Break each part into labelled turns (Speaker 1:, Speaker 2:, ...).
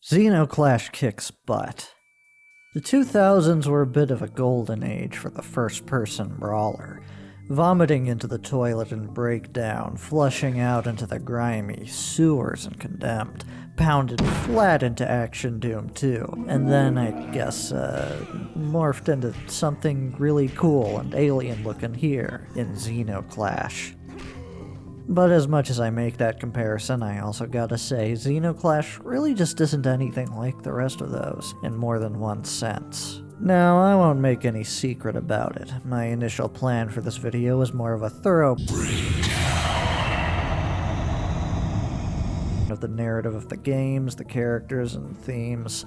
Speaker 1: Zeno Clash kicks butt. The 2000s were a bit of a golden age for the first-person brawler. Vomiting into the toilet and breakdown, flushing out into the grimy sewers and Condemned, pounded flat into Action Doom 2, and then, I guess, morphed into something really cool and alien-looking here in Zeno Clash. But as much as I make that comparison, I also gotta say, Zeno Clash really just isn't anything like the rest of those, in more than one sense. Now, I won't make any secret about it. My initial plan for this video was more of a thorough of the narrative of the games, the characters, and themes.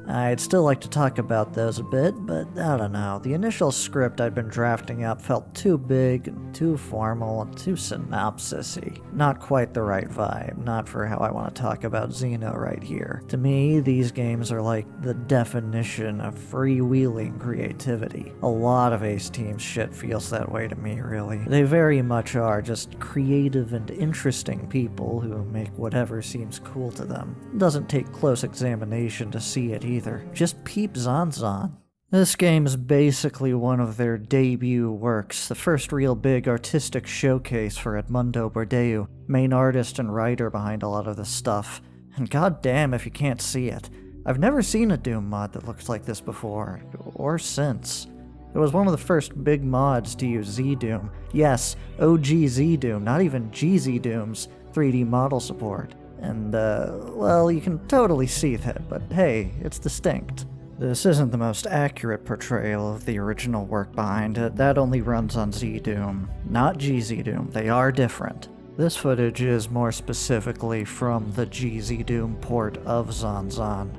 Speaker 1: I'd still like to talk about those a bit, but I don't know. The initial script I'd been drafting up felt too big, and too formal, and too synopsis-y. Not quite the right vibe, not for how I want to talk about Zeno right here. To me, these games are like the definition of freewheeling creativity. A lot of Ace Team's shit feels that way to me, really. They very much are just creative and interesting people who make whatever seems cool to them. It doesn't take close examination to see it either. Just peep ZANZAN. This game is basically one of their debut works, the first real big artistic showcase for Edmundo Bordeu, main artist and writer behind a lot of this stuff. And goddamn if you can't see it. I've never seen a Doom mod that looks like this before, or since. It was one of the first big mods to use Z-Doom. Yes, OG Z-Doom, not even GZ Doom's 3D model support. And, well, you can totally see that, but hey, it's distinct. This isn't the most accurate portrayal of the original work behind it. That only runs on Z-Doom, not GZ Doom. They are different. This footage is more specifically from the GZ Doom port of ZANZAN,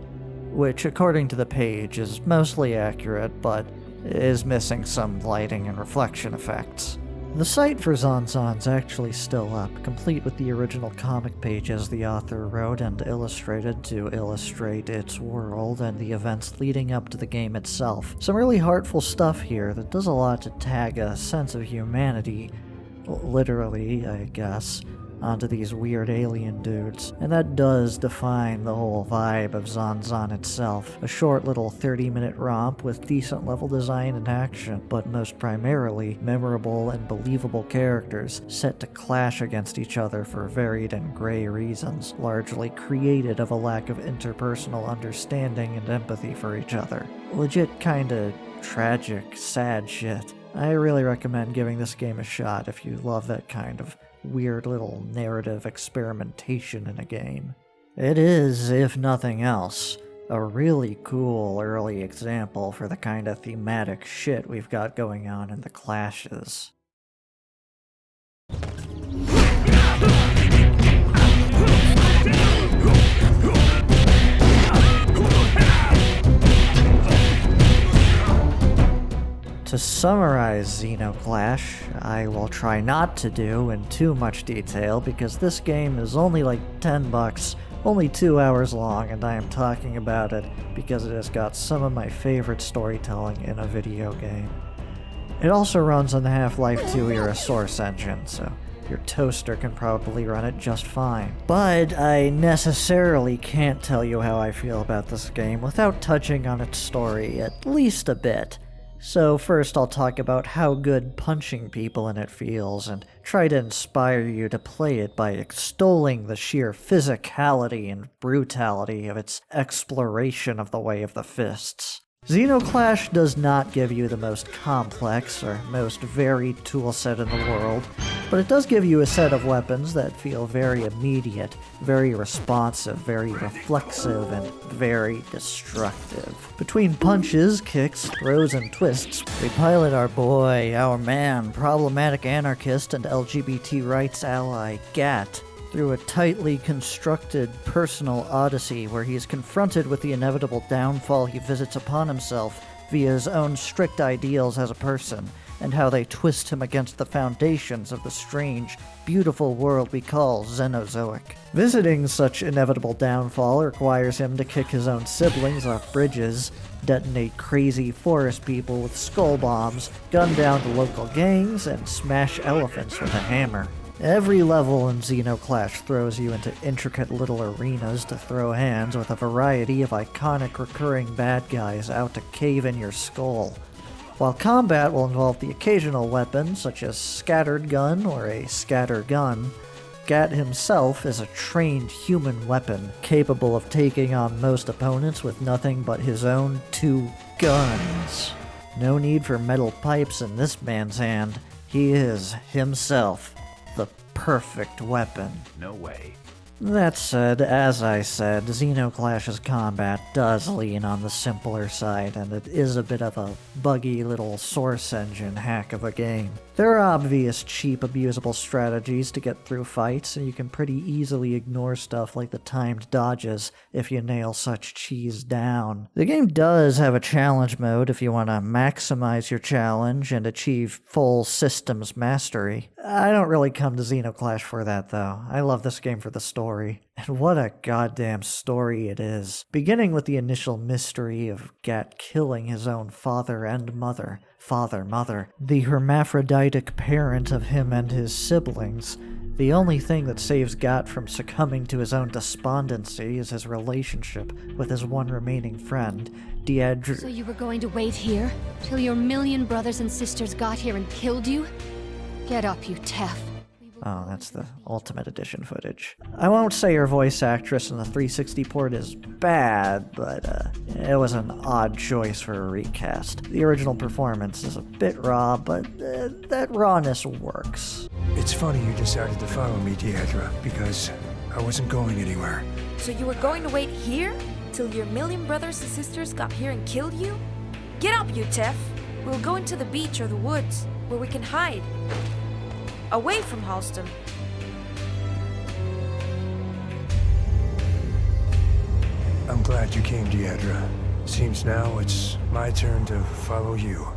Speaker 1: which, according to the page, is mostly accurate, but is missing some lighting and reflection effects. The site for ZANZAN's actually still up, complete with the original comic pages the author wrote and illustrated to illustrate its world and the events leading up to the game itself. Some really heartful stuff here that does a lot to tag a sense of humanity, literally, I guess, onto these weird alien dudes. And that does define the whole vibe of ZANZAN itself. A short little 30-minute romp with decent level design and action, but most primarily, memorable and believable characters set to clash against each other for varied and gray reasons, largely created of a lack of interpersonal understanding and empathy for each other. Legit kinda tragic, sad shit. I really recommend giving this game a shot if you love that kind of weird little narrative experimentation in a game. It is, if nothing else, a really cool early example for the kind of thematic shit we've got going on in the clashes. To summarize Zeno Clash, I will try not to do in too much detail because this game is only like $10, only 2 hours long, and I am talking about it because it has got some of my favorite storytelling in a video game. It also runs on the Half-Life 2 era source engine, so your toaster can probably run it just fine. But I necessarily can't tell you how I feel about this game without touching on its story at least a bit. So first I'll talk about how good punching people in it feels and try to inspire you to play it by extolling the sheer physicality and brutality of its exploration of the way of the fists. Zeno Clash does not give you the most complex or most varied toolset in the world, but it does give you a set of weapons that feel very immediate, very responsive, very reflexive, and very destructive. Between punches, kicks, throws, and twists, we pilot our boy, our man, problematic anarchist and LGBT rights ally, Gat, through a tightly constructed personal odyssey where he is confronted with the inevitable downfall he visits upon himself via his own strict ideals as a person, and how they twist him against the foundations of the strange, beautiful world we call Xenozoic. Visiting such inevitable downfall requires him to kick his own siblings off bridges, detonate crazy forest people with skull bombs, gun down the local gangs, and smash elephants with a hammer. Every level in Zeno Clash throws you into intricate little arenas to throw hands with a variety of iconic recurring bad guys out to cave in your skull. While combat will involve the occasional weapon, such as scattered gun or a scatter gun, Gat himself is a trained human weapon, capable of taking on most opponents with nothing but his own 2 guns. No need for metal pipes in this man's hand. He is, himself, the perfect weapon.
Speaker 2: No way.
Speaker 1: That said, as I said, Zeno Clash's combat does lean on the simpler side, and it is a bit of a buggy little source engine hack of a game. There are obvious, cheap, abusable strategies to get through fights, and you can pretty easily ignore stuff like the timed dodges if you nail such cheese down. The game does have a challenge mode if you want to maximize your challenge and achieve full systems mastery. I don't really come to Zeno Clash for that, though. I love this game for the story. And what a goddamn story it is. Beginning with the initial mystery of Gat killing his own father and mother. Father, the hermaphroditic parent of him and his siblings. The only thing that saves Gat from succumbing to his own despondency is his relationship with his one remaining friend, Deidre.
Speaker 3: So you were going to wait here till your million brothers and sisters got here and killed you? Get up, you Tef.
Speaker 1: Oh, that's the Ultimate Edition footage. I won't say her voice actress in the 360 port is bad, but it was an odd choice for a recast. The original performance is a bit raw, but that rawness works.
Speaker 4: It's funny you decided to follow me, Deidre, because I wasn't going anywhere.
Speaker 5: So you were going to wait here till your million brothers and sisters got here and killed you? Get up, you Tef. We'll go into the beach or the woods, where we can hide. Away from Halstedom.
Speaker 4: I'm glad you came, Deidre. Seems now it's my turn to follow you.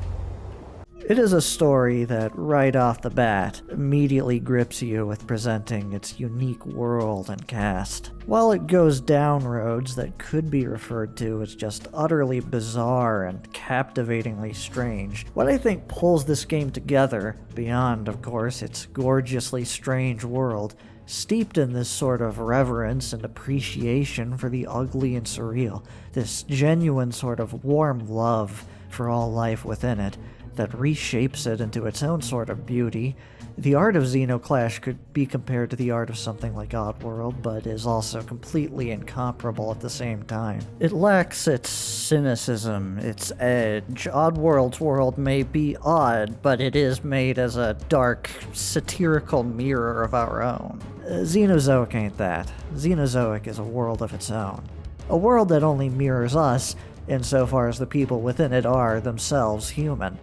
Speaker 1: It is a story that, right off the bat, immediately grips you with presenting its unique world and cast. While it goes down roads that could be referred to as just utterly bizarre and captivatingly strange, what I think pulls this game together, beyond, of course, its gorgeously strange world, steeped in this sort of reverence and appreciation for the ugly and surreal, this genuine sort of warm love for all life within it, that reshapes it into its own sort of beauty. The art of Zeno Clash could be compared to the art of something like Oddworld, but is also completely incomparable at the same time. It lacks its cynicism, its edge. Oddworld's world may be odd, but it is made as a dark, satirical mirror of our own. Xenozoic ain't that. Xenozoic is a world of its own. A world that only mirrors us, insofar as the people within it are themselves human.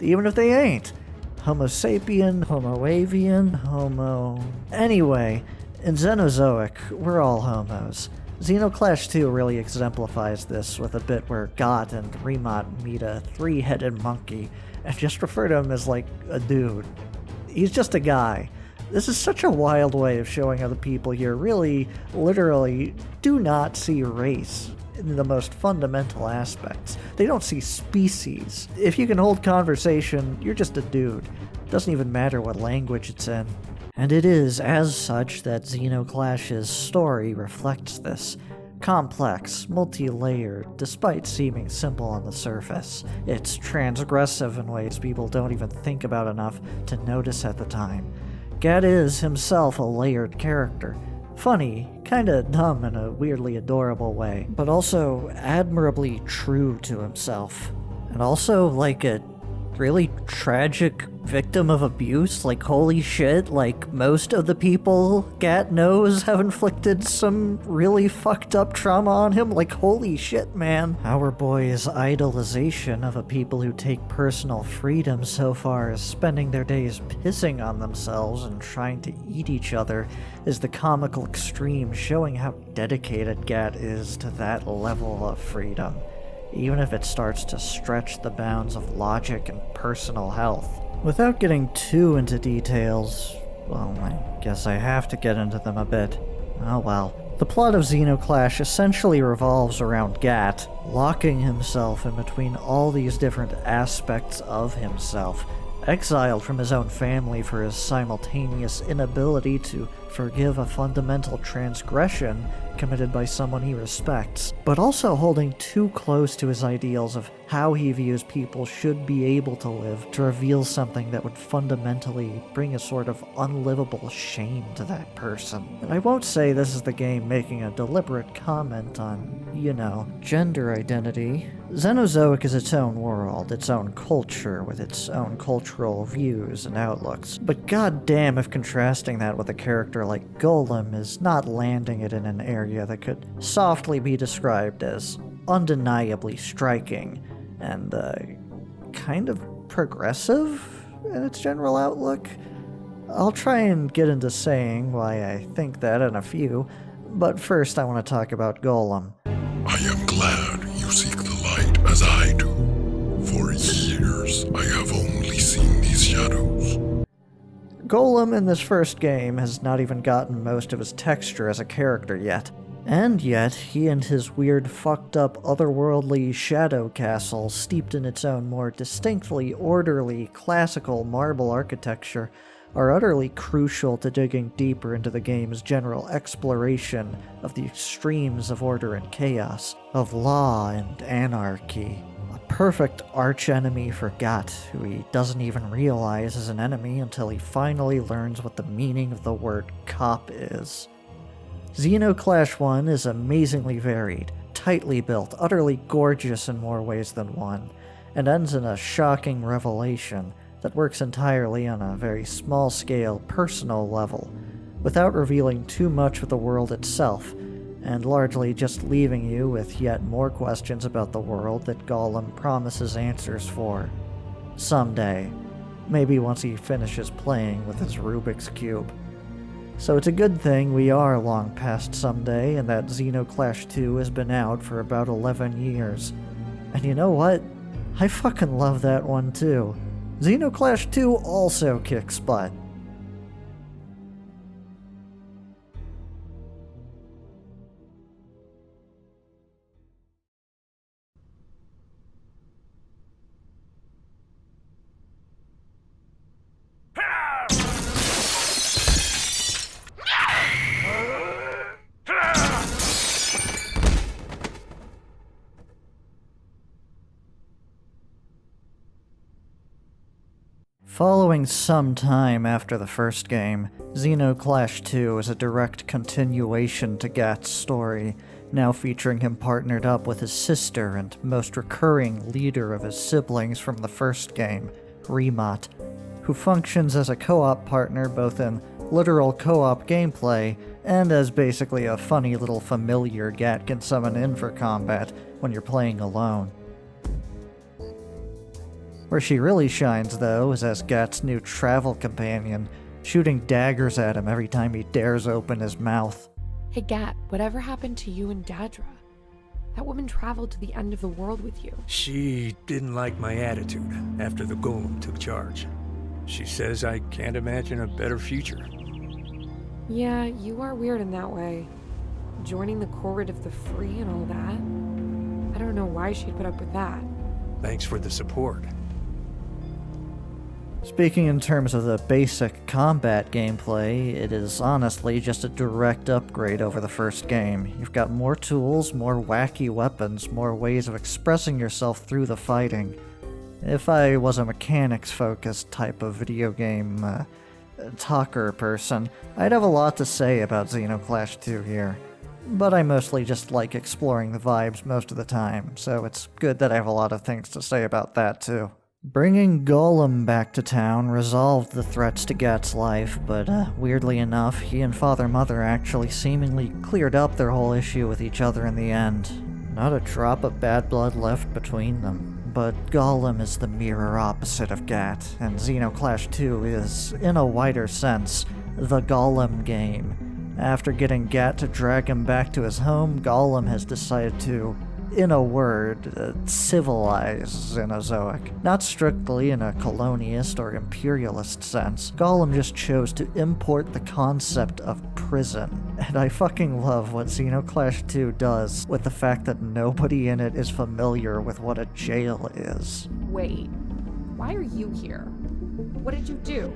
Speaker 1: Even if they ain't. Homo sapien, Homo avian, Homo... Anyway, in Xenozoic, we're all homos. Zeno Clash 2 really exemplifies this with a bit where Got and Remot meet a 3-headed monkey and just refer to him as like a dude. He's just a guy. This is such a wild way of showing how the people here really, literally, do not see race in the most fundamental aspects. They don't see species. If you can hold conversation, you're just a dude. Doesn't even matter what language it's in. And it is as such that Zeno Clash's story reflects this. Complex, multi-layered, despite seeming simple on the surface. It's transgressive in ways people don't even think about enough to notice at the time. Gat is himself a layered character. Funny, kinda dumb in a weirdly adorable way, but also admirably true to himself. And also, like, a really tragic victim of abuse. Like, holy shit, like, most of the people Gat knows have inflicted some really fucked up trauma on him. Like, holy shit, man. Our boy's idolization of a people who take personal freedom so far as spending their days pissing on themselves and trying to eat each other is the comical extreme, showing how dedicated Gat is to that level of freedom, even if it starts to stretch the bounds of logic and personal health. Without getting too into details, well, I guess I have to get into them a bit. Oh well. The plot of Zeno Clash essentially revolves around Gat locking himself in between all these different aspects of himself, exiled from his own family for his simultaneous inability to forgive a fundamental transgression committed by someone he respects, but also holding too close to his ideals of how he views people should be able to live to reveal something that would fundamentally bring a sort of unlivable shame to that person. And I won't say this is the game making a deliberate comment on, gender identity. Xenozoic is its own world, its own culture, with its own cultural views and outlooks. But goddamn if contrasting that with a character like Golem is not landing it in an area that could softly be described as undeniably striking and kind of progressive in its general outlook. I'll try and get into saying why I think that in a few, but first I want to talk about Golem.
Speaker 2: I am glad you seek the light as I do. For years, I have only seen these shadows.
Speaker 1: Golem in this first game has not even gotten most of his texture as a character yet. And yet, he and his weird, fucked up, otherworldly shadow castle, steeped in its own more distinctly orderly, classical marble architecture, are utterly crucial to digging deeper into the game's general exploration of the extremes of order and chaos, of law and anarchy. A perfect archenemy for Gat, who he doesn't even realize is an enemy until he finally learns what the meaning of the word cop is. Zeno Clash 1 is amazingly varied, tightly built, utterly gorgeous in more ways than one, and ends in a shocking revelation that works entirely on a very small-scale, personal level, without revealing too much of the world itself, and largely just leaving you with yet more questions about the world that Golem promises answers for. Someday. Maybe once he finishes playing with his Rubik's Cube. So it's a good thing we are long past someday, and that Zeno Clash 2 has been out for about 11 years. And you know what? I fucking love that one too. Zeno Clash 2 also kicks butt. Following some time after the first game, Zeno Clash 2 is a direct continuation to Gat's story, now featuring him partnered up with his sister and most recurring leader of his siblings from the first game, Remat, who functions as a co-op partner both in literal co-op gameplay and as basically a funny little familiar Gat can summon in for combat when you're playing alone. Where she really shines, though, is as Gat's new travel companion, shooting daggers at him every time he dares open his mouth.
Speaker 6: Hey Gat, whatever happened to you and Dadra? That woman traveled to the end of the world with you.
Speaker 4: She didn't like my attitude after the Golem took charge. She says I can't imagine a better future.
Speaker 6: Yeah, you are weird in that way. Joining the Corrid of the Free and all that. I don't know why she'd put up with that.
Speaker 4: Thanks for the support.
Speaker 1: Speaking in terms of the basic combat gameplay, it is honestly just a direct upgrade over the first game. You've got more tools, more wacky weapons, more ways of expressing yourself through the fighting. If I was a mechanics-focused type of video game talker person, I'd have a lot to say about Zeno Clash 2 here. But I mostly just like exploring the vibes most of the time, so it's good that I have a lot of things to say about that too. Bringing Golem back to town resolved the threats to Gat's life, but weirdly enough, he and Father Mother actually seemingly cleared up their whole issue with each other in the end. Not a drop of bad blood left between them. But Golem is the mirror opposite of Gat, and Zeno Clash 2 is, in a wider sense, the Golem game. After getting Gat to drag him back to his home, Golem has decided to, in a word, civilize Xenozoic. Not strictly in a colonialist or imperialist sense. Golem just chose to import the concept of prison. And I fucking love what Zeno Clash 2 does with the fact that nobody in it is familiar with what a jail is.
Speaker 6: Wait, why are you here? What did you do?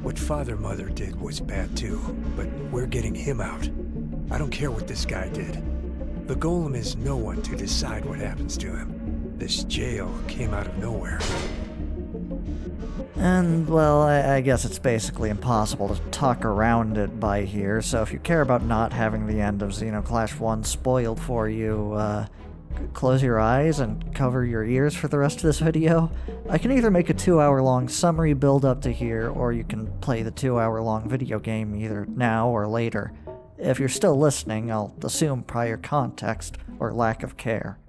Speaker 4: What Father-Mother did was bad too, but we're getting him out. I don't care what this guy did. The Golem is no one to decide what happens to him. This jail came out of nowhere.
Speaker 1: And, well, I guess it's basically impossible to talk around it by here, so if you care about not having the end of Zeno Clash 1 spoiled for you, close your eyes and cover your ears for the rest of this video. I can either make a 2-hour-long summary build up to here, or you can play the 2-hour-long video game either now or later. If you're still listening, I'll assume prior context or lack of care.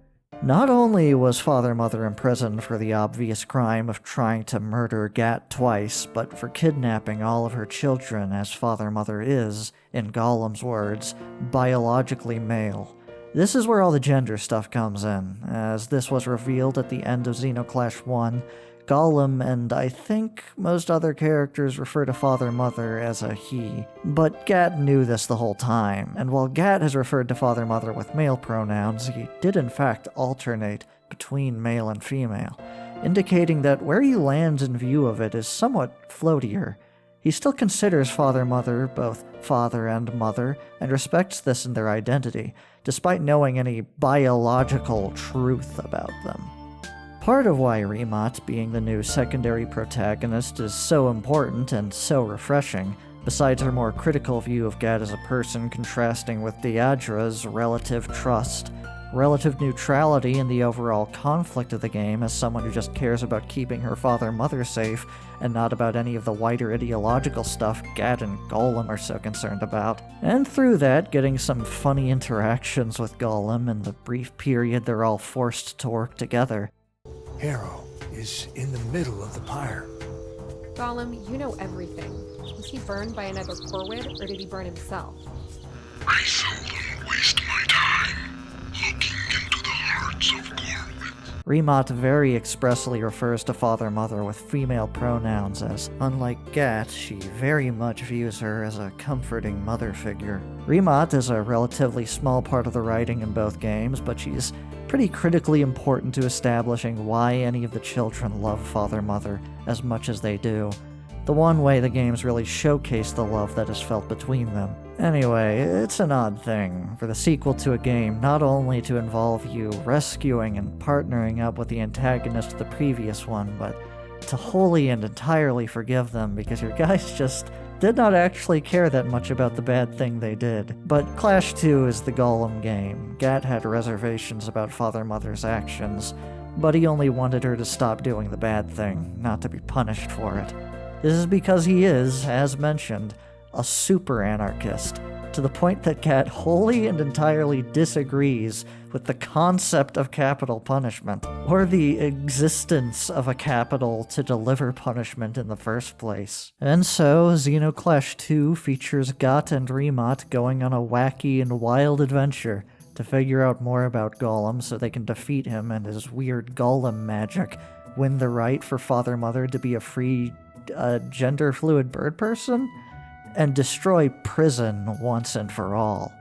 Speaker 1: Not only was Father-Mother imprisoned for the obvious crime of trying to murder Gat twice, but for kidnapping all of her children, as Father-Mother is, in Golem's words, biologically male. This is where all the gender stuff comes in, as this was revealed at the end of Zeno Clash 1. Golem and I think most other characters refer to Father-Mother as a he. But Gat knew this the whole time, and while Gat has referred to Father-Mother with male pronouns, he did in fact alternate between male and female, indicating that where he lands in view of it is somewhat floatier. He still considers Father-Mother both father and mother, and respects this in their identity, despite knowing any biological truth about them. Part of why Remat, being the new secondary protagonist, is so important and so refreshing, besides her more critical view of Gat as a person contrasting with Deadra's relative trust, relative neutrality in the overall conflict of the game as someone who just cares about keeping her father-mother safe, and not about any of the wider ideological stuff Gat and Golem are so concerned about. And through that, getting some funny interactions with Golem in the brief period they're all forced to work together.
Speaker 4: Harrow is in the middle of the pyre.
Speaker 6: Golem, you know everything. Was he burned by another Corwid, or did he burn himself?
Speaker 2: I seldom waste my time looking into the hearts of Corwid.
Speaker 1: Remat very expressly refers to Father-Mother with female pronouns, as, unlike Gat, she very much views her as a comforting mother figure. Remat is a relatively small part of the writing in both games, but she's pretty critically important to establishing why any of the children love Father-Mother as much as they do. The one way the games really showcase the love that is felt between them. Anyway, it's an odd thing for the sequel to a game not only to involve you rescuing and partnering up with the antagonist of the previous one, but to wholly and entirely forgive them because your guys just did not actually care that much about the bad thing they did. But Clash 2 is the Golem game. Gat had reservations about Father-Mother's actions, but he only wanted her to stop doing the bad thing, not to be punished for it. This is because he is, as mentioned, a super anarchist, to the point that Gat wholly and entirely disagrees with the concept of capital punishment, or the existence of a capital to deliver punishment in the first place. And so, Zeno Clash 2 features Gat and Remat going on a wacky and wild adventure to figure out more about Golem so they can defeat him and his weird Golem magic, win the right for Father-Mother to be a free, gender-fluid bird person, and destroy prison once and for all.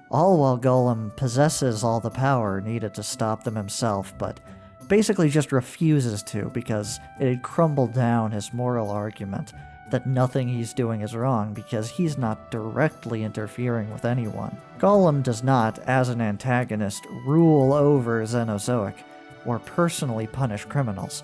Speaker 1: All while Golem possesses all the power needed to stop them himself, but basically just refuses to because it had crumbled down his moral argument that nothing he's doing is wrong because he's not directly interfering with anyone. Golem does not, as an antagonist, rule over Xenozoic or personally punish criminals.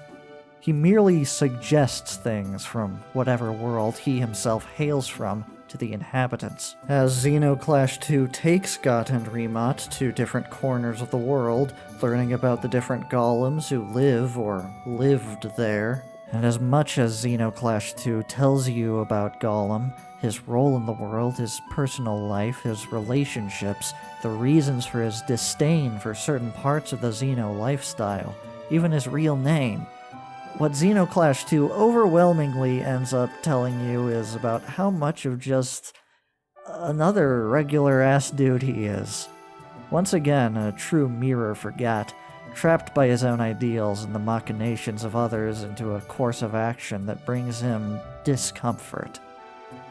Speaker 1: He merely suggests things from whatever world he himself hails from to the inhabitants. As Zeno Clash 2 takes Gat and Remat to different corners of the world, learning about the different golems who live or lived there. And as much as Zeno Clash 2 tells you about Golem, his role in the world, his personal life, his relationships, the reasons for his disdain for certain parts of the Zeno lifestyle, even his real name, what Zeno Clash 2 overwhelmingly ends up telling you is about how much of just another regular-ass dude he is. Once again, a true mirror for Gat, trapped by his own ideals and the machinations of others into a course of action that brings him discomfort.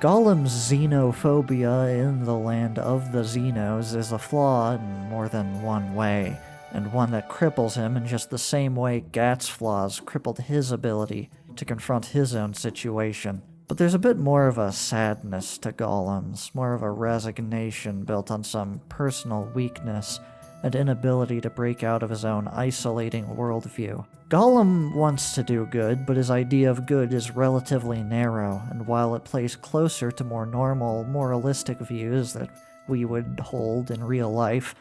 Speaker 1: Golem's xenophobia in the land of the Xenos is a flaw in more than one way, and one that cripples him in just the same way Gat's flaws crippled his ability to confront his own situation. But there's a bit more of a sadness to Golems, more of a resignation built on some personal weakness and inability to break out of his own isolating worldview. Golem wants to do good, but his idea of good is relatively narrow, and while it plays closer to more normal, moralistic views that we would hold in real life,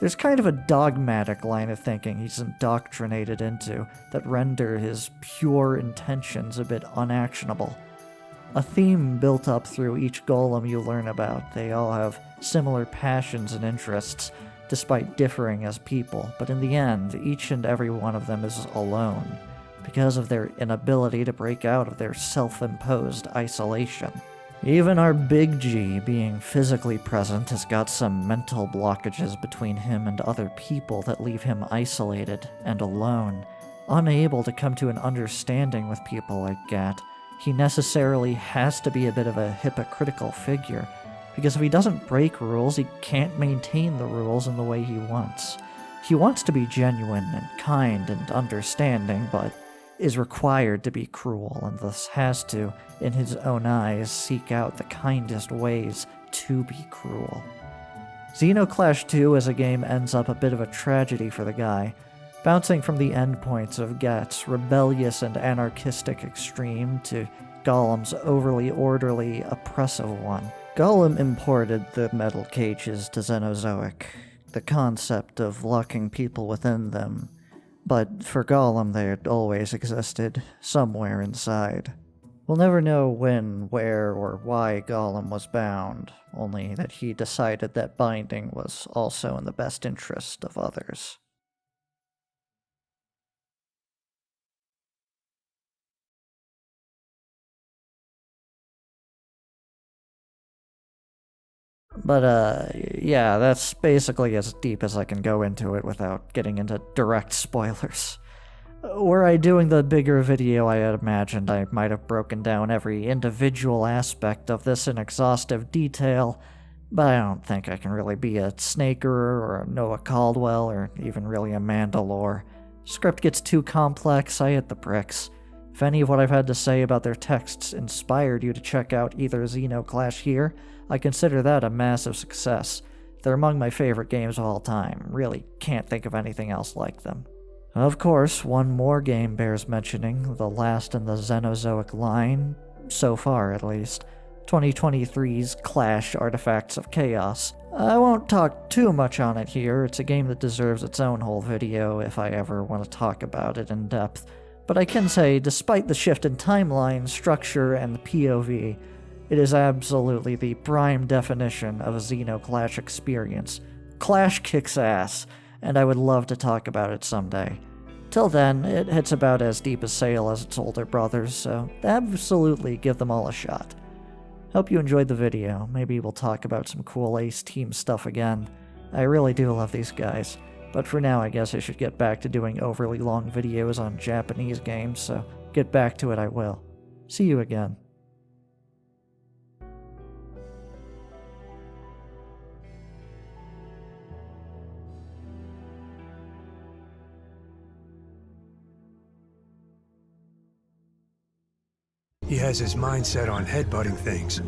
Speaker 1: there's kind of a dogmatic line of thinking he's indoctrinated into that render his pure intentions a bit unactionable. A theme built up through each golem you learn about. They all have similar passions and interests, despite differing as people, but in the end, each and every one of them is alone, because of their inability to break out of their self-imposed isolation. Even our Big G, being physically present, has got some mental blockages between him and other people that leave him isolated and alone, unable to come to an understanding with people like Gat. He necessarily has to be a bit of a hypocritical figure, because if he doesn't break rules, he can't maintain the rules in the way he wants. He wants to be genuine and kind and understanding, but is required to be cruel, and thus has to, in his own eyes, seek out the kindest ways to be cruel. Zeno Clash 2 as a game ends up a bit of a tragedy for the guy, bouncing from the endpoints of Gat's rebellious and anarchistic extreme to Golem's overly orderly, oppressive one. Golem imported the metal cages to Xenozoic, the concept of locking people within them, but for Golem they had always existed, somewhere inside. We'll never know when, where, or why Golem was bound, only that he decided that binding was also in the best interest of others. But, yeah, that's basically as deep as I can go into it without getting into direct spoilers. Were I doing the bigger video I had imagined, I might have broken down every individual aspect of this in exhaustive detail, but I don't think I can really be a Snaker or a Noah Caldwell or even really a Mandalore. Script gets too complex, I hit the bricks. If any of what I've had to say about their texts inspired you to check out either Zeno Clash here, I consider that a massive success. They're among my favorite games of all time. Really can't think of anything else like them. Of course, one more game bears mentioning, the last in the Xenozoic line, so far at least, 2023's Clash Artifacts of Chaos. I won't talk too much on it here, it's a game that deserves its own whole video if I ever want to talk about it in depth. But I can say, despite the shift in timeline, structure, and POV, it is absolutely the prime definition of a Zeno Clash experience. Clash kicks ass, and I would love to talk about it someday. Till then, it hits about as deep a sail as its older brothers, so absolutely give them all a shot. Hope you enjoyed the video. Maybe we'll talk about some cool Ace Team stuff again. I really do love these guys. But for now, I guess I should get back to doing overly long videos on Japanese games, so get back to it I will. See you again.
Speaker 4: He has his mind set on headbutting things.